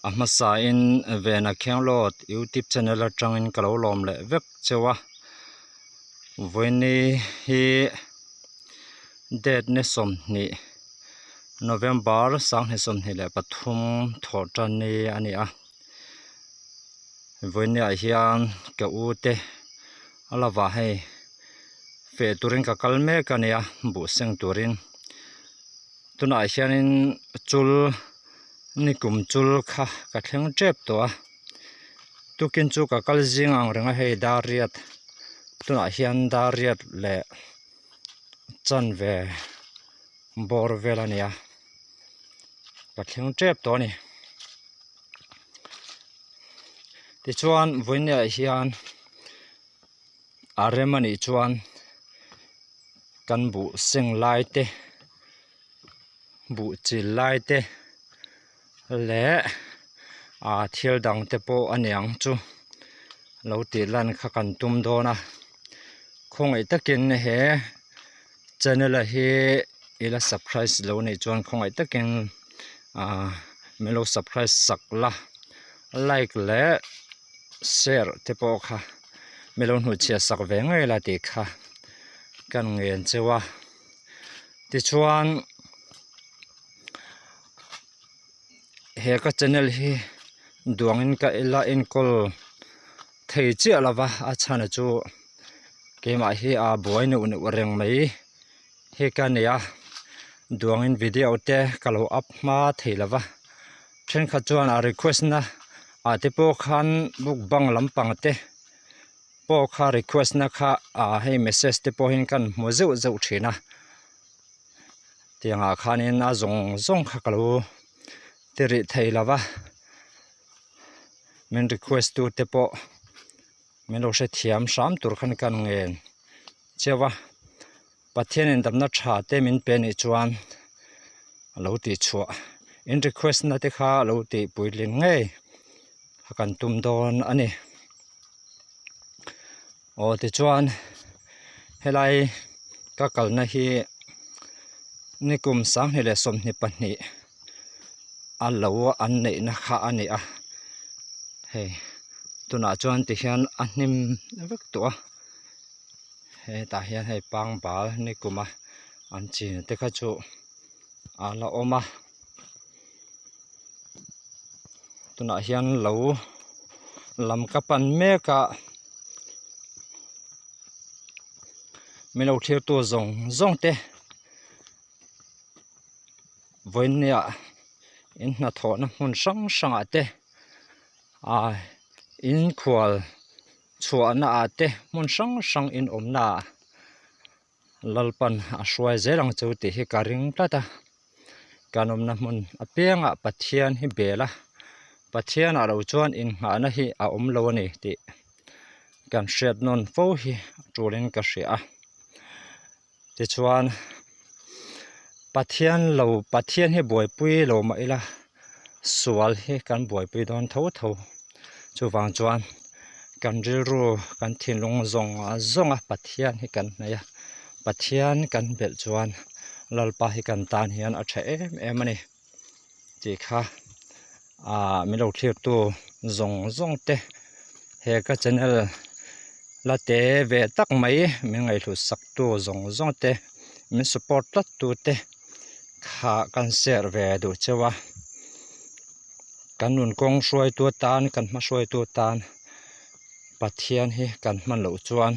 amasa in vena khenglot YouTube channel atangin kalo lom le vek chewa voini hi date ne som ni November sang he som ni le pathum thotan ni ani a voini a hian ka u te alawa hei fe turin ka kalme kania bu seng turin tuna hianin chul ni kum chul kha ka thleng trep to a tukin chu ka kal jing ang renga hei dariat tuna hian dariat le chan ve bor velania ka thleng trep to ni ti chuan voinia hian aremani chuan kan bu seng lai te bu chil lai te le thil dang te po aniang chu lo ti lan kha kan tum dona khongai takin he channel hi ila surprise lo nei chuan khongai takin melo surprise sakla like le share te po kha melon hu chia sak ve ngai la ti kha kan ngen chewa ti chuan he ka channel hi duangin ka ela in kol thei chi alawa a chana chu kema hi a boy nu reng mai he ka nia duangin video te kalo up ma theilawa then kha chuan a request na a te po khan book bang lampang te po kha request na kha a hei message te po hin kan mo zeu zeu thina tianga khanin a zong kha kalo teri theilawa men request tu te po men lo se thiam sam tur khan kan ngen chewa pathian in damna tha te min pe ni chuan lo ti chua in request na te kha lo ti puilin nge hakan tum don ani o ti chuan helai ka kalna hi nikum sang ni le som ni pani alo an nei na kha ani a hei tuna chuan ti hian a hnim vek to a he ta hian hei pang bal nikuma an chin te kha chu ala oma tuna hian lo lam ka pan meka melo thir tu zong te voinia in na thona hun sang ate in khwal chuana ate mun sang in omna lalpan a hruai zelang chuti hi karing tata kanomna mun apenga pathian hi bela pathian a ro chuan in ngana hi a om lo ni ti kan shet non fo hi turin ka hria ti chuan pathian hi boi pui lo ma ila sual hi kan boi pui don tho chu wang chuan kan rilru kan thinlung zonga pathian hi kan naya pathian kan bel chuan lalpa hi kan tan hian a tha em ani ti kha milo thlir tu zong te he ka channel la te ve tak mai mi ngai thu sak tu zong te mi support lat tu te kha kan share ve du chewa kan nun kong hruai tu tan kan ma hruai tu tan pathian hi kan man lo chuan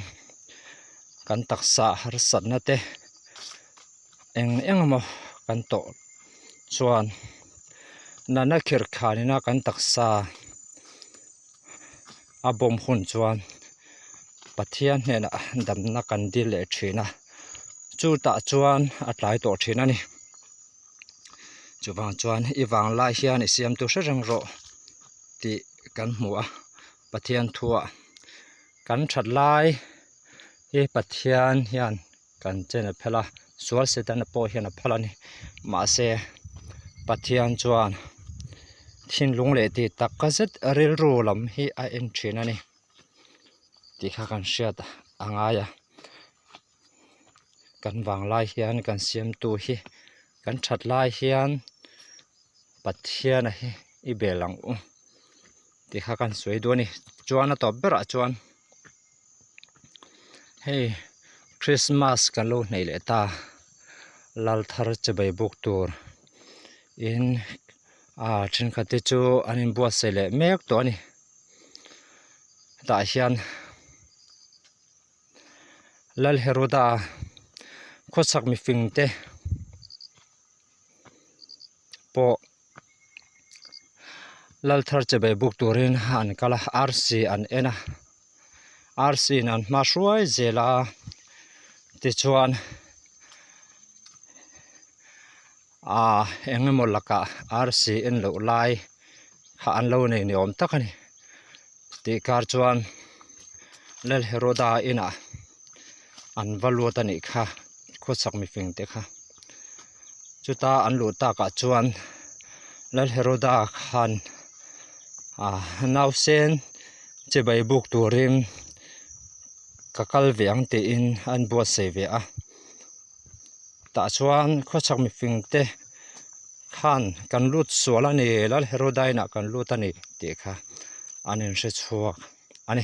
kan taksa har sat na te eng mo kan to chuan nana khir khanina kan taksa a bom hun chuan pathian hena damna kan dil le thina chu ta chuan a tlai to thina ni chuwang chuan iwang lai hian siam tu reng ro ti kan hmua pathian thua kan that lai hi pathian hian kan chena phela sual setan po hian a phalani ma se pathian chuan thinlung le ti takazet ril ru lam hi a en thina ni ti kha kan hriat angaya kan wang lai hian kan siam tu hi kan that lai hian pathian hi i belang u ti kha kan soi do ni chuan a top bera chuan hei Christmas kan lo nei le ta lal thar che bai buk tur in thin khati chu anin buat se le mek to ni ta hian lal heroda khosak mi fing te po lal thar che bai buk turin an kala RC an ena RC nan ma hruai zela ti chuan engemaw laka RC en lo lai ha an lo nei ni om tak ani ti kar chuan lal heroda ina an valuat ani kha khosak mi fing te kha chuta an lu ta ka chuan lal heroda khan nau sen che bai buk turin kakal veang te in an buat se ve a ta chuan khosak mi fing te khan kan lut sual ani lal heroda ina kan lut ani te kha anin hre chuak ani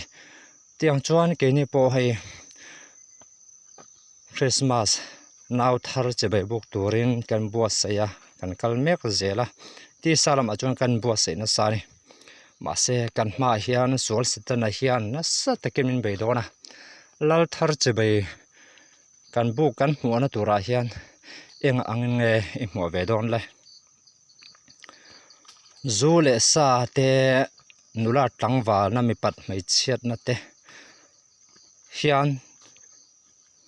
tiang chuan ke ni po hei Christmas nau thar che bai buk turin kan buat se ya kan kal mek zela ti salam achun kan buat se na sa ni ma se kan ma hian sual sitana hian na sa takin min bei dona lal thar che bai kan buk kan hmuana tura hian eng angin nge i hmu ve don le zu le sa te nula tlangwal na mi pat mai chiat na te hian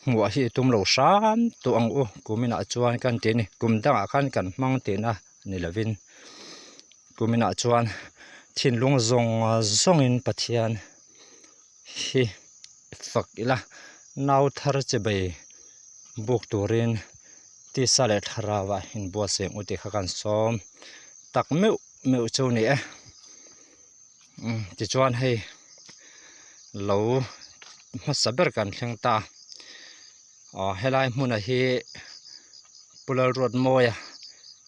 hmuh hi tum lo hran tu ang u kumina chuan kan ti ni kum danga khan kan hmang te na ni lovin kumina chuan thinlung zong in pathian hi fak ila nau thar che bai buk turin ti sale tharawa in bua seng uti kha kan som tak meu chu ni e ti chuan hei lo ma saber kan thleng ta helai hmuna hi pulal road moya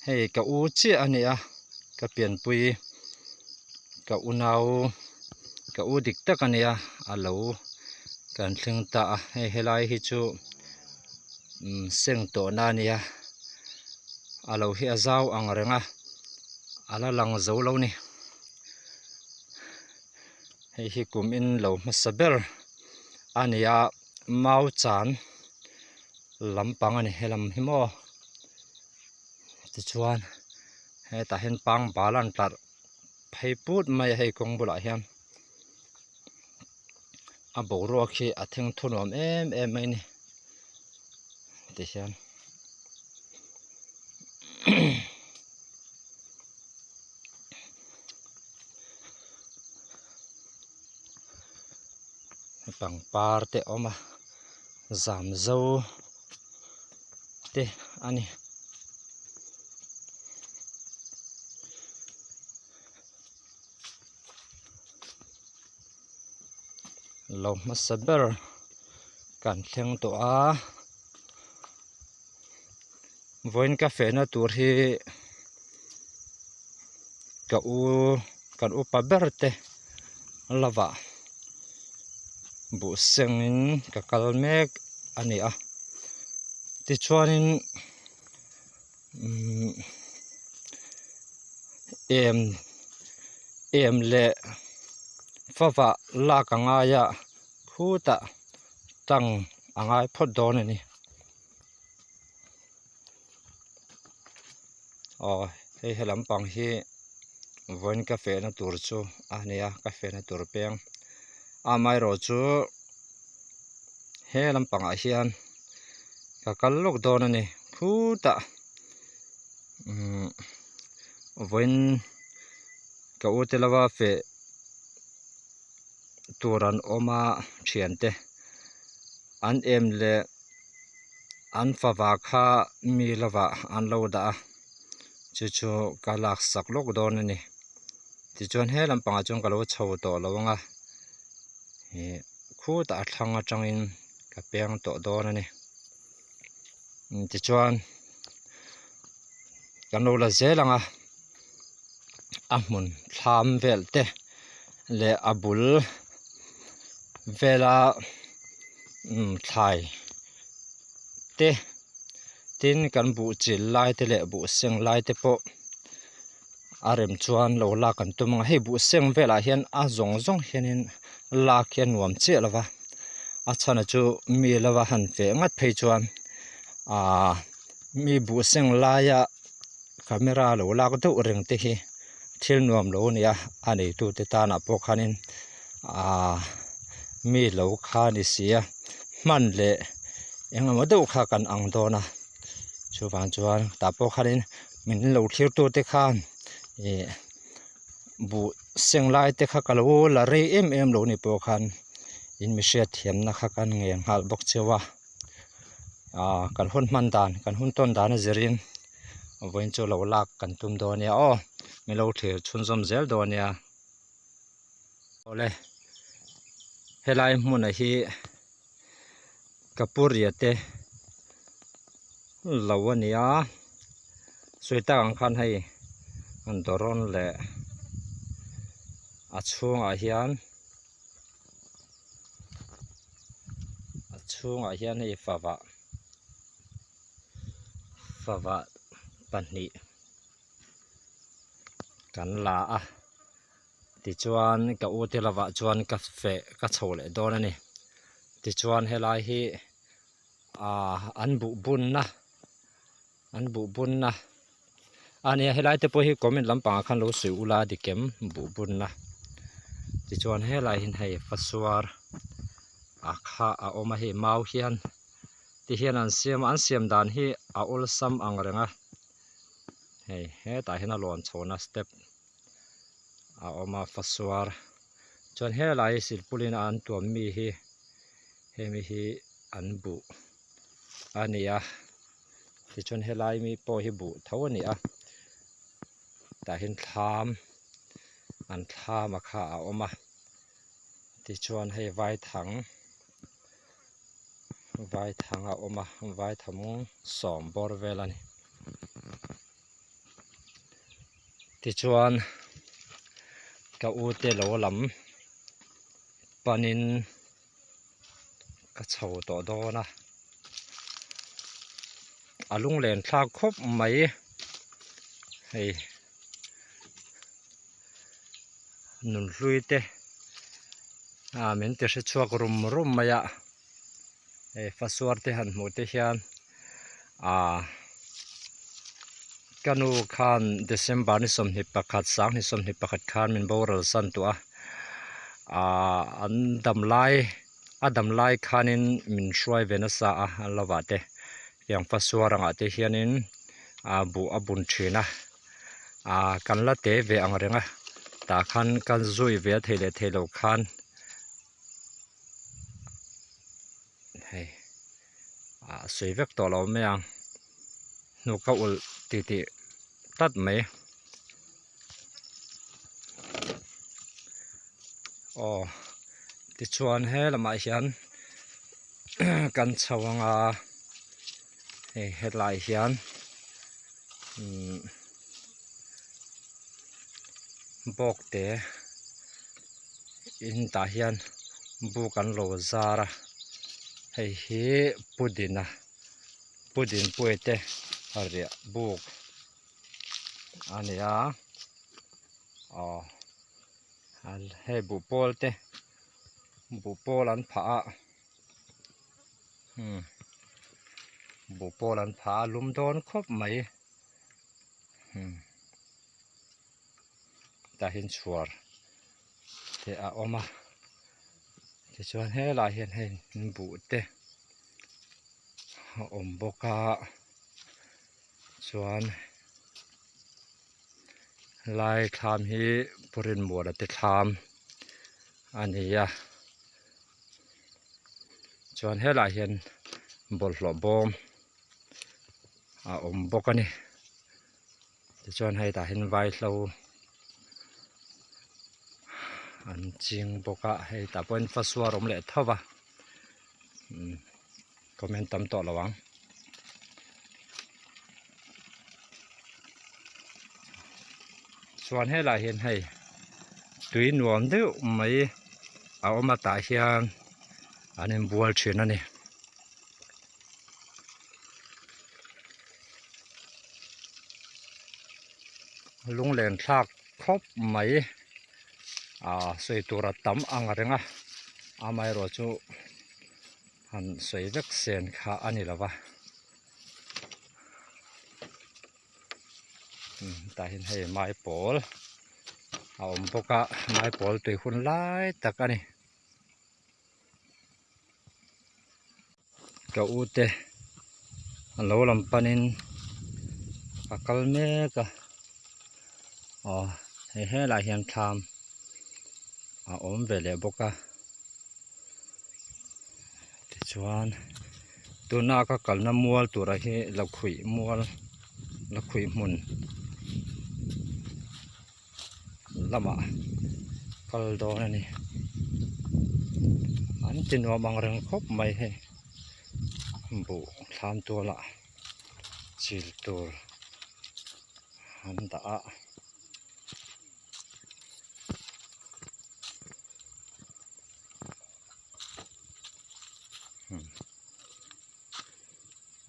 hei ka u chi ani a ka pian pui ka unau ka u dik tak ani a alo kan thleng ta hei helai hi chu seng to na nia alo hi azau ang renga ala lang zo lo ni hei hi kum in lo masaber ania mau chan lampang ani helam himo ti chuan he ta hen pang balan tar phei put mai hei kong bula hian a boruak hi a theng thunom em mai ni ti hian pangpar te oma zam zo te ani lo masaber kan thleng to a voin cafe na tur hi kan u pa berte lava bu sengin ka kalmek ani a ti chuanin em le fawa la ka nga ya khuta tang angai phot don ani hei helam pang hi voin cafe na tur chu ania cafe na tur peng amai ro chu he lampang a hian ka kallok don ani khuta voin ka utelawa fe turan oma thiante an em le an fawa kha mi lawa an lo da chu kalak sak lok don ani ti chuan he lampang a chung ka lo chho to lawanga he khuta thlang atangin ka peng to don ani ti chuan kan lo la zelanga amun thlam velte le abul vela thlai te tin kan bu chil lai te le bu seng lai te po arem chuan lo la kan tum hei bu seng vela hian a zong zong hianin la khian nuam che lawa a chana chu mi lawa han fe ngat phei chuan mi bu seng laia camera lo lak deuh reng te hi thil nuam lo nia ani tu te ta na po khanin mi lo kha ni sia man le engemaw deuh kha kan ang dawna chuwang chuan ta po khanin min lo thlir tu te khan bu seng lai te kha kalo la rei em lo ni po khan in mi hriat thiam na kha kan nge ngal bok chewa kan hun man dan kan hun ton dan zerin voin chu lo lak kan tum do nia mi lo thlir chhun zom zel do nia ole helai hmun a hi kapuria te lo ania soita ang khan hei an doron le a chhungah hian hei fawa pahnih kan la ti chuan ka u te lawa chuan ka fe ka chho le dawn ani ti chuan helai hi an bu bun na ania helai te po hi comment lampang khan lo sui ula dikem bu bun na ti chuan helai hin hei fasuar kha a oma hi mau hian ti hian an siam dan hi a ul sam ang renga hei he ta hian a lawn chhawna step a oma fasuar chuan helai silpulin an tuam mi hi hemi hi an bu ania ti chuan helai mi po hi bu tho ania ta hin an thlam a kha a oma ti chuan hei vai thang a oma vai thamung som bor vel ani ti chuan ka u te lo lam panin ka chho to dawna alung len thlak khop mai hei nun hlui te min te hre chuak rum maya fasuar te han hmu te hian kanu khan December ni somni pakhat sang ni somni pakhat khan min boral san tu an dam lai khanin min hruai vena sa lawa te yang fasuar anga te hianin bu abun thina kan la te ve ang renga ta khan kan zui ve theilo khan hei sui vek to lo me ang nu ka ul ti tat mai ti chuan he lama hian kan chhawanga hei helai hian bok te in ta hian bu kan lo zara hei hi pudin puite aria buk ania hei bu pol an pha bu pol an pha lum don khop mai ta hin chuar te a oma ti chuan helai hian hei bu te om boka chuan lai thlam hi purin muala te thlam ania chuan helai hian bolhlo bom om bokani ti chuan hei ta hin vai hlo an ching boka hei ta point fasuar om le thawa comment tam to lawang chuan helai hian hei tui nuam deuh mai a awm a tah hian an in bual thin ani lunglen thlak khawp mai soi tura tam anga renga amai ro chu han soi vek sen kha ani lova ta hin hei mai pawl a awm bawka mai pawl tui hun lai tak ani ka ute an lo lam panin a kal meka hei helai hian thlam a awm ve le bawka tichuan tuna ka kalna mual tura hi lakhui mual lakhui hmun lama kal dawn ani an tinuam ang reng khawp mai hei bu thlam tuala chil tur an dah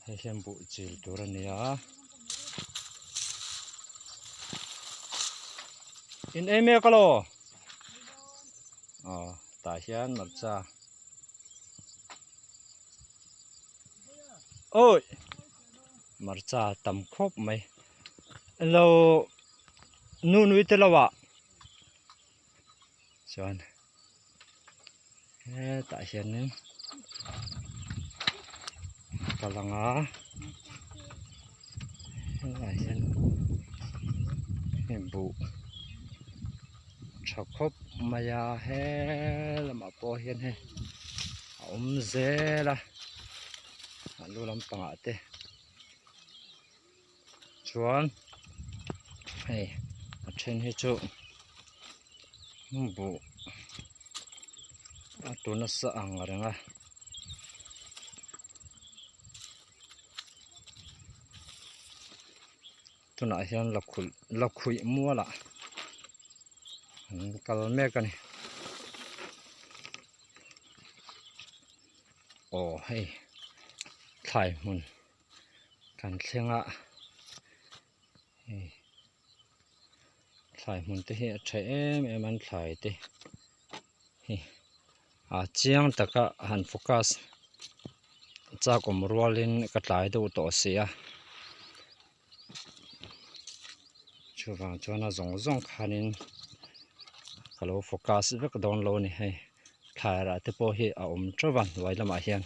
hei hian bu chil tur ania in eme kalo tah hian marcha oi marcha tam khawp mai lo nu nui te lawa chuan tah hianin kalanga helai hian bu tha khawp maya he lama pawh hian he a awm zela a lu lampangah te chuan hei a then hi chu bu a tuna sa ang a renga tunah hian lakhui muala kal mek ani hei thlai hmun kan thlenga hei thlai hmun te hi a tha em an thlai te hi chiang taka han focus chak om rualin ka tlai deuh tawh sia chuwang chuan a zawng khanin kalo focus vek dawn lo ni hei thlai rah te pawh hi a awm tawah hnuai lamah hian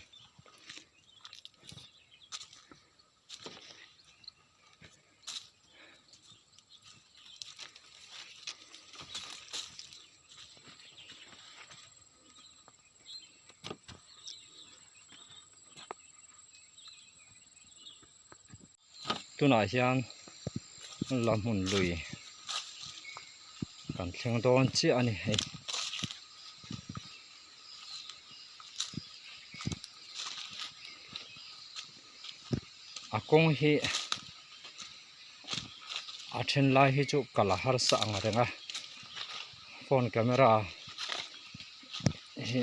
tunah hian la hmun lui kan thleng dawn chi ani hei a kawng hi a then lai hi chu kala har sa anga renga phone camera hi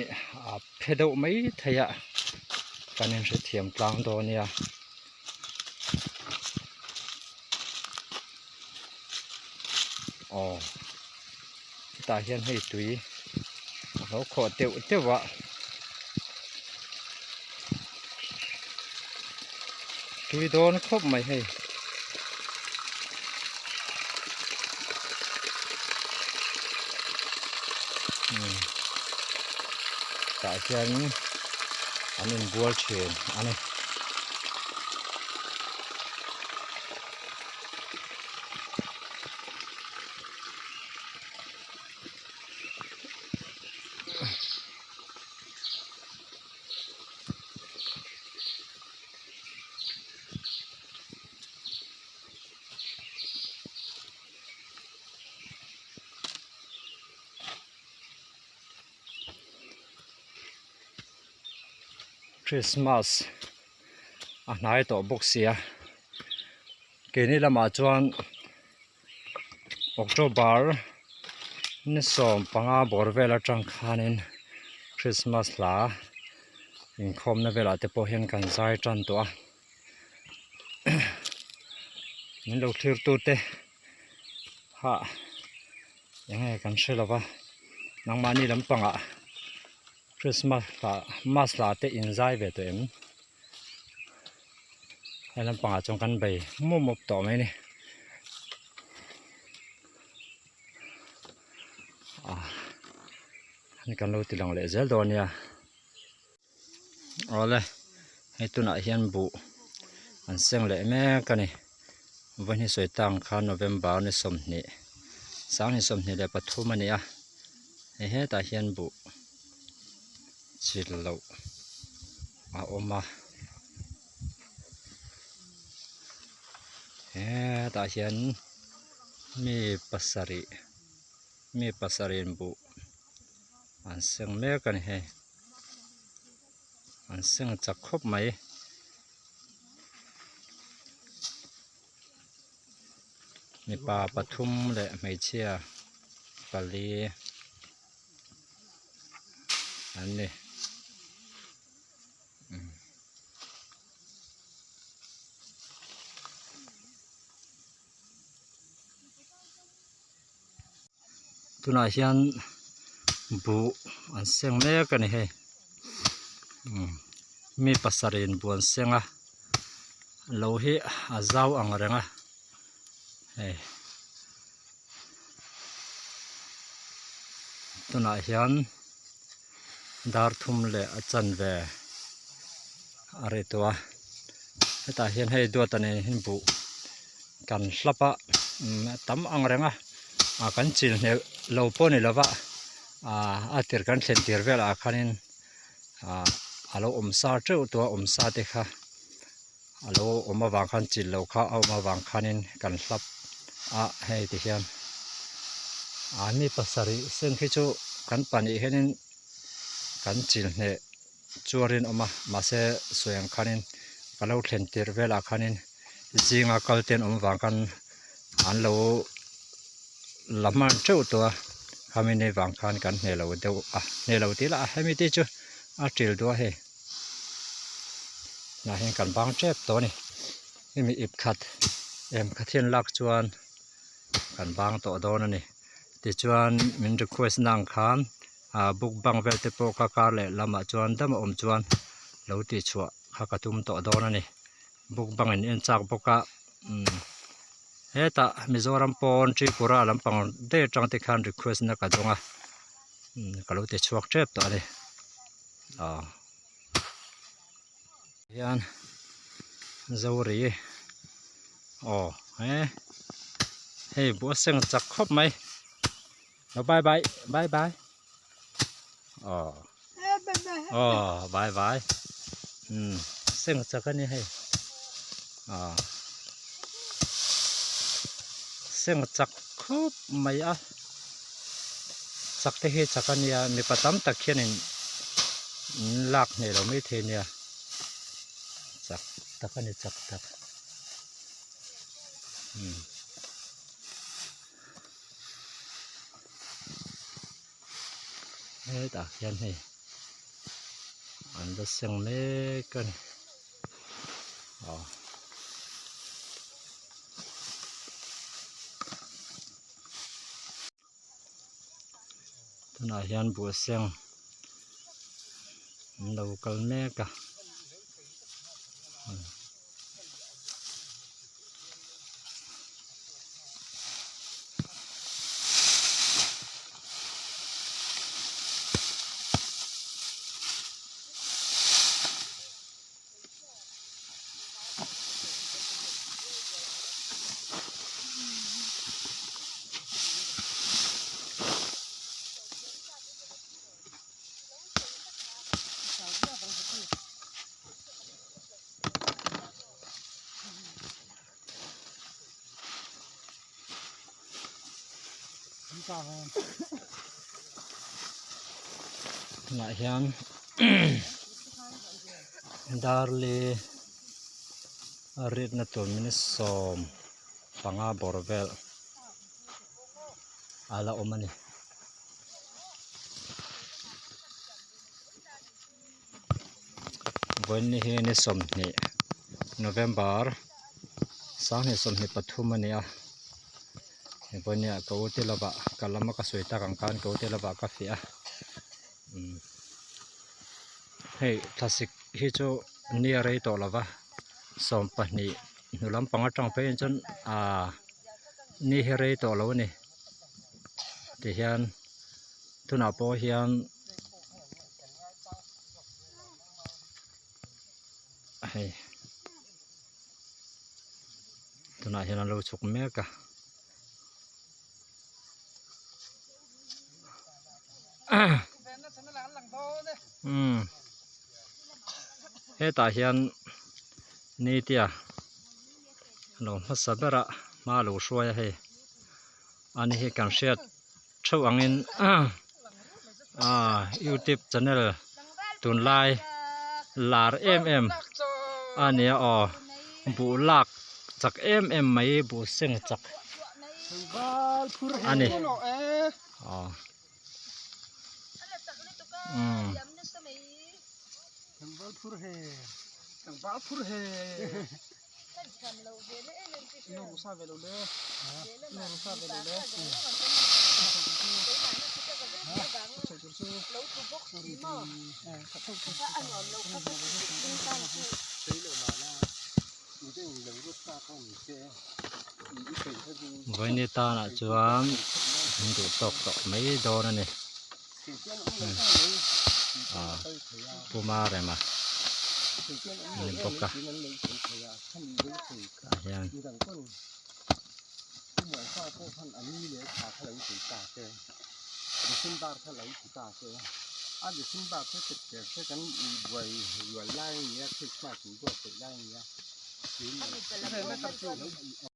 a phedeuh mai theia kanin hre thiam tlang dawn nia tah hian hei tui a lo khawh teuh teuh tui dawn khawp mai hei tah hian an in bual thin ani Christmas a hnai tawh bawk sia ke ni lamah chuan October ni som panga bor vela tang khanin Christmas la in khom na vela te po hian kan zai tan to a min lo thlir tu te ha yang e kan shelawa nang mani lampanga Christmas la mas la te in zai ve to em hai lampanga chong kan bei mop to mai ni ni kan lo tilang le zel do nia ole hei tuna hian bu an seng le me kani vani soi tang kha November ni somni sang ni somni le pathum ani a he ta hian bu chil lo a oma he ta hian mi pasarin bu an seng me kani he an seng chak khop mai mi pa pathum le mai chia pali an ni tuna hian bu an seng me kani he mi pasarin bu an senga lo hi azau ang renga hey tuna hian dar thum le achan ve are towa heta hian hei duatani hin bu kan hlapa tam ang renga a kan chil ne lo poni lova a tir kan thlen tir vela khanin alo omsa treu to omsa te kha alo oma wang khan chil lo kha oma wang khanin kan hlap a hei ti hian mi pasari sen khi chu kan pani henin kan chil ne chuarin oma mase soyang khanin kalo thlen tir vela khanin jinga kalten oma wang kan an lo laman treu to kami ne wang khan kan ne lo deu ne lo ti la hemi ti chu a tril do he na hen kan bang chep to ni mi ip khat em khathian lak chuan kan bang to do na ni ti chuan min request nang khan book bang vel te po ka kar le lama chuan dam om chuan lo ti chua kha ka tum to do na ni book bang en chak boka heta Mizoram pon Tripura lampang de tang te khan request na ka donga ka lo te chuak chep to ani yan zawri hey bu seng chak khop mai bye bye bye bye bye bye seng chak ani hey seng chak khop mai a chak te hi chakania mi patam tak khianin lak ne lo mai the nia chak takani chak tak hei ta hian hei an da seng me kan tuna hian bu seng local me ka na hian darli rit na tur min som panga borvel ala omaniวันนี้นี่สมนี่November sang ni som ni pathum aniaวันนี้ก็อุติลบะกัลมาก็สวยตากังการก็อุติลบะกาแฟเฮ้ยคลาสสิกฮิโจนี่อะไรต่อละวะสมปนี่หนูลำปังจังไปจนนี่เฮอะไรต่อละวะนี่ที่เฮียนทุนอาโปเฮียนเฮ้ยตัวนั้นเห็นเราฉุกแม่กะเฮ้ตาเห็นนี่เตียเราพัสดุระมาลูช่วยให้อันนี้ให้การเสียดช่วยอังYouTube channel ตุนไลลาร์อันนี้บุลักจากไม่บุเสียงจากอันนี้วันนี้ตาหน้าจวนดูตกไม่โดนนี่ปูมาอะไรมานี่ปกกะยังดิฉันบาดเจ็บเจ็บแค่กันวัยไล่เงี้ยคิดมากถึงตัวเจ็บได้เงี้ย